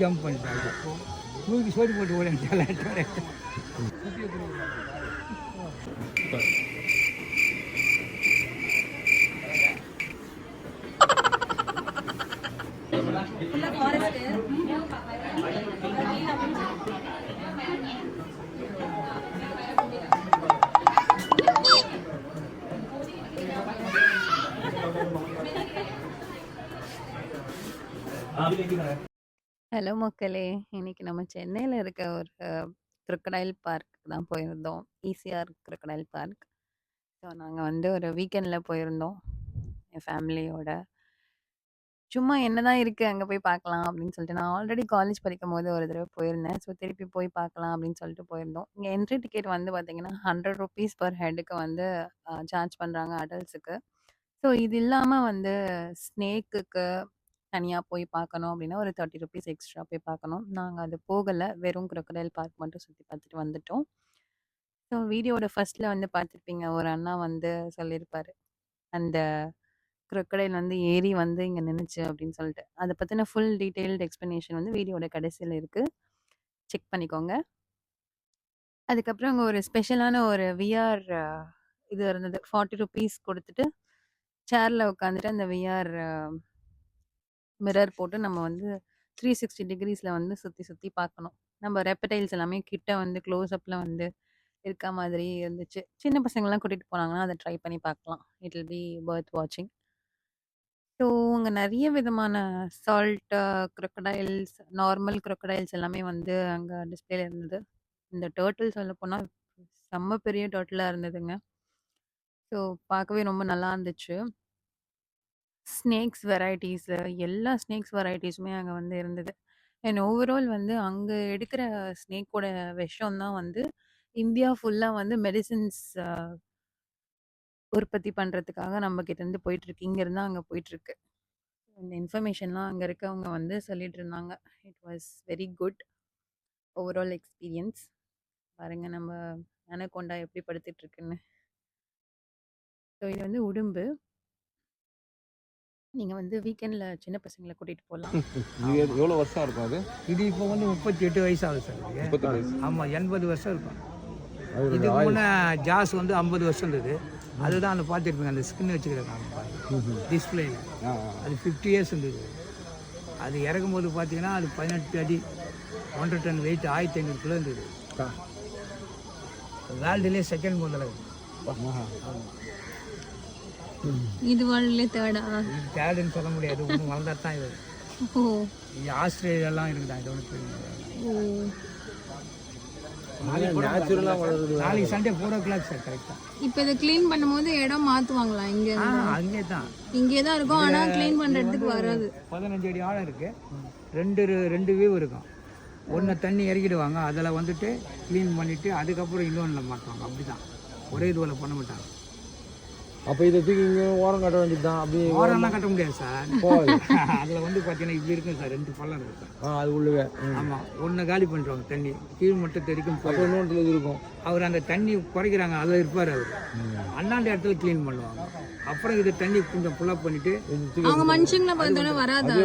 Jump பண்ணிட்டாங்க. தூக்கி சோடி போட்டு ஓடிட்டாங்க. ஹலோ மக்களே! இன்னைக்கு நம்ம சென்னையில இருக்க ஒரு கிரோக்கடைல் பார்க் தான் போயிருந்தோம். ECR கிரோக்கடைல் park. ஸோ நாங்க வந்து ஒரு வீக்கெண்ட்ல போயிருந்தோம். என் ஃபேமிலியோட. சும்மா என்னதான் இருக்கு அங்க போய் பார்க்கலாம் அப்படின்னு சொல்லிட்டு, நான் ஆல்ரெடி காலேஜ் படிக்கும்போது ஒரு தடவ போயிருந்தேன். ஸோ திருப்பி போய் பார்க்கலாம் அப்படின்னு சொல்லிட்டு போயிருந்தோம். இங்க என்ட்ரி டிக்கெட் வந்து பார்த்தீங்கன்னா, ₹100 பெர் ஹெட்டுக்கு வந்து சார்ஜ் பண்றாங்க அடல்ட்ஸுக்கு. ஸோ இது இல்லாம வந்து ஸ்னேக்குக்கு தனியா போய் பார்க்கணும் அப்படின்னா, ஒரு ₹30 எக்ஸ்ட்ரா போய் பார்க்கணும். நாங்க அது போகல. வெறும் கிரோக்கடைல் பார்க் மட்டும் சுத்தி பார்த்துட்டு வந்துட்டோம். ஸோ வீடியோட ஃபர்ஸ்ட்ல வந்து பார்த்துருப்பீங்க. ஒரு அண்ணா வந்து சொல்லியிருப்பாரு. அந்த கிரோக்கடைல் வந்து ஏறி வந்து இங்க நின்னுச்சு அப்படின்னு சொல்லிட்டு. அத பத்தின ஃபுல் டீட்டெயில்டு எக்ஸ்ப்ளனேஷன் வந்து வீடியோட கடைசியில இருக்கு. செக் பண்ணிக்கோங்க. அதுக்கப்புறம் அங்க ஒரு ஸ்பெஷலான ஒரு விஆர் இது இருந்தது. ₹40 குடுத்துட்டு, சேர்ல உட்காந்துட்டு அந்த விஆர் மிரர் போட்டு நம்ம வந்து 360 டிகிரீஸ்ல வந்து சுத்தி சுத்தி பார்க்கணும். நம்ம ரெப்டைல்ஸ் எல்லாமே கிட்ட வந்து க்ளோஸ் அப்ல வந்து இருக்க மாதிரி இருந்துச்சு. சின்ன பசங்கலாம் கூட்டிட்டு போனாங்கன்னா, அத ட்ரை பண்ணி பார்க்கலாம். இட் வில் பி வொர்த் வாட்சிங். ஸோ அங்க நெறைய விதமான சால்ட் கிரோக்கடைல்ஸ், நார்மல் கிரோக்கடைல்ஸ் எல்லாமே வந்து அங்க டிஸ்ப்ளேல இருந்தது. இந்த டர்ட்டில் சொல்லப்போனா செம்ம பெரிய டர்ட்டிலா இருந்ததுங்க. ஸோ பார்க்கவே ரொம்ப நல்லா இருந்துச்சு. ஸ்னேக்ஸ் வெரைட்டீஸ் எல்லா ஸ்னேக்ஸ் வெரைட்டீஸுமே அங்க வந்து இருந்தது. அண்ட் ஓவரால் வந்து அங்க எடுக்கிற ஸ்னேக்கோட விஷம் தான் வந்து இந்தியா ஃபுல்லா வந்து மெடிசின்ஸ் உற்பத்தி பண்றதுக்காக நம்ம கிட்ட இருந்து போயிட்டுருக்கு. இங்கருந்து அங்க போயிட்டுருக்கு. இந்த இன்ஃபர்மேஷன்லாம் அங்க இருக்கவங்க வந்து சொல்லிட்டு இருந்தாங்க. It was very good overall experience. பாருங்க நம்ம அனகோண்டா எப்படி படுத்துட்டு இருக்குன்னு. ஸோ இது வந்து உடும்பு. நீங்க வந்து வீக்கெண்ட்ல சின்ன பசங்கள கூட்டிட்டு போலாம். இது எவ்வளோ வருஷம் இருக்கும் அது? இது இப்போ வந்து 38 வயசு ஆகுது சார். 38 வயசு. ஆமா 80 வருஷம் இருக்கும். இதுக்கு முன்னே ஜாஸ் வந்து 50 வருஷம் இருந்தது. அதுதான் அந்த பார்த்துருப்பீங்க அந்த ஸ்கின் வச்சுக்கிறாங்க டிஸ்பிளேயில். அது 50 இயர்ஸ் இருந்தது. அது இறக்கும்போது பார்த்தீங்கன்னா அது 18 அடி 1 டன் வெயிட் 1500 கிலோ இருந்தது. வேர்ல்டுலேயே செகண்ட் முதல்ல. இது வேர்ல்ட்லயே தேர்டா? இது தேர்டுன்னு சொல்ல முடியாது. ஒன்று வளர்ந்தா தான் இது. இது ஆஸ்திரேலியாலாம் இருக்குதா இது ஒன்று. நாளைக்கு சண்டே 4 o'clock சார் கரெக்டாக. இப்போ இதை க்ளீன் பண்ணும்போது இடம் மாற்றுவாங்களா? இங்கே அங்கே தான் இங்கே தான் இருக்கும். ஆனால் க்ளீன் பண்ணுறதுக்கு வராது. 15 அடி ஆழம் இருக்குது. ரெண்டு வியூ இருக்கும். ஒன்று தண்ணி இறக்கிடுவாங்க. அதில் வந்துட்டு க்ளீன் பண்ணிவிட்டு அதுக்கப்புறம் இன்னொன்றில் மாட்டுவாங்க. அப்படி தான் ஒரே இதுவில் பண்ண மாட்டாங்க. அப்போ இதை தூக்கி இங்கே ஓரம் கட்ட வேண்டியது தான். அப்படி ஓரம்லாம் கட்ட முடியாது சார். அதில் வந்து பார்த்தீங்கன்னா இப்படி இருக்கும் சார். 2 பள்ளம் இருக்கும் சார். அது உள்ளவே. ஆமாம். ஒன்று காலி பண்ணுறோம் தண்ணி கீழ் மட்டும் தெரிக்கும். அப்போ இன்னொன்று இருக்கும். அவர் அந்த தண்ணி குறைக்கிறாங்க. அதில் இருப்பார் அவர். அண்ணாண்ட இடத்துல க்ளீன் பண்ணுவாங்க. அப்புறம் இது தண்ணி கொஞ்சம் ஃபுல்லப் பண்ணிட்டு அவங்க மனுஷங்களை பார்த்தோன்னா வராது.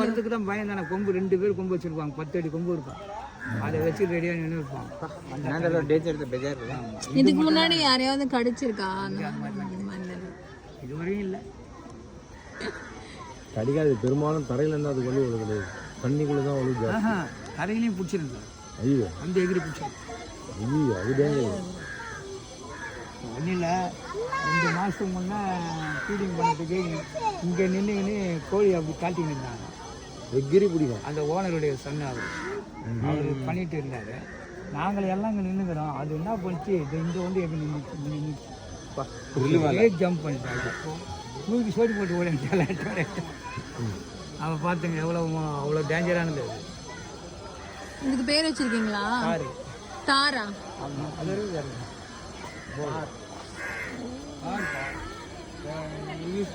வரதுக்கு தான் பயம் தானே. கொம்பு 2 பேர் கொம்பு வச்சுருப்பாங்க. 10 அடி கொம்பு இருக்கும். அதை வச்சு ரெடியாக நின்று இருப்பாங்க. இதுக்கு முன்னாடி யாரையாவது கடிச்சிருக்கா? இதுவரையும் இல்லை. கடிக்காது. பெரும்பாலும் தரையில இருந்தால் அது கொண்டு விழுது கிடையாது. தண்ணிக்குள்ளே தான் ஒழுங்கு. கரையிலையும் பிடிச்சிருந்தேன். ஐயோ அந்த எகிரி பிடிச்சிருக்கு. ஐயோ அது டேஞ்சர். ஒன்றும் இல்லை. 2 மாதத்துக்கு முன்னே ஃபீடிங் பண்ணுறதுக்கு இங்கே நின்று கோழி அப்படி காட்டின்னு இருந்தாங்க. எகிரி பிடிக்கும். அந்த ஓனருடைய சன் அவர் பண்ணிட்டு இருந்தார். நாங்கள் எல்லாம் இங்கே நின்றுக்கிறோம். அது என்ன பண்ணிச்சு இங்கே வந்து எப்படி நின்றுச்சு ஜம்ப் பண்ணிட்டாங்க. தூக்கி சோடி போட்டு ஓடிட்டாங்க. அவன் பார்த்துங்க அவ்வளோ டேஞ்சரானது. இதுக்கு பேர் வச்சிருக்கீங்களா? தாரா. ஆமாம் அது இங்கிலீஷ்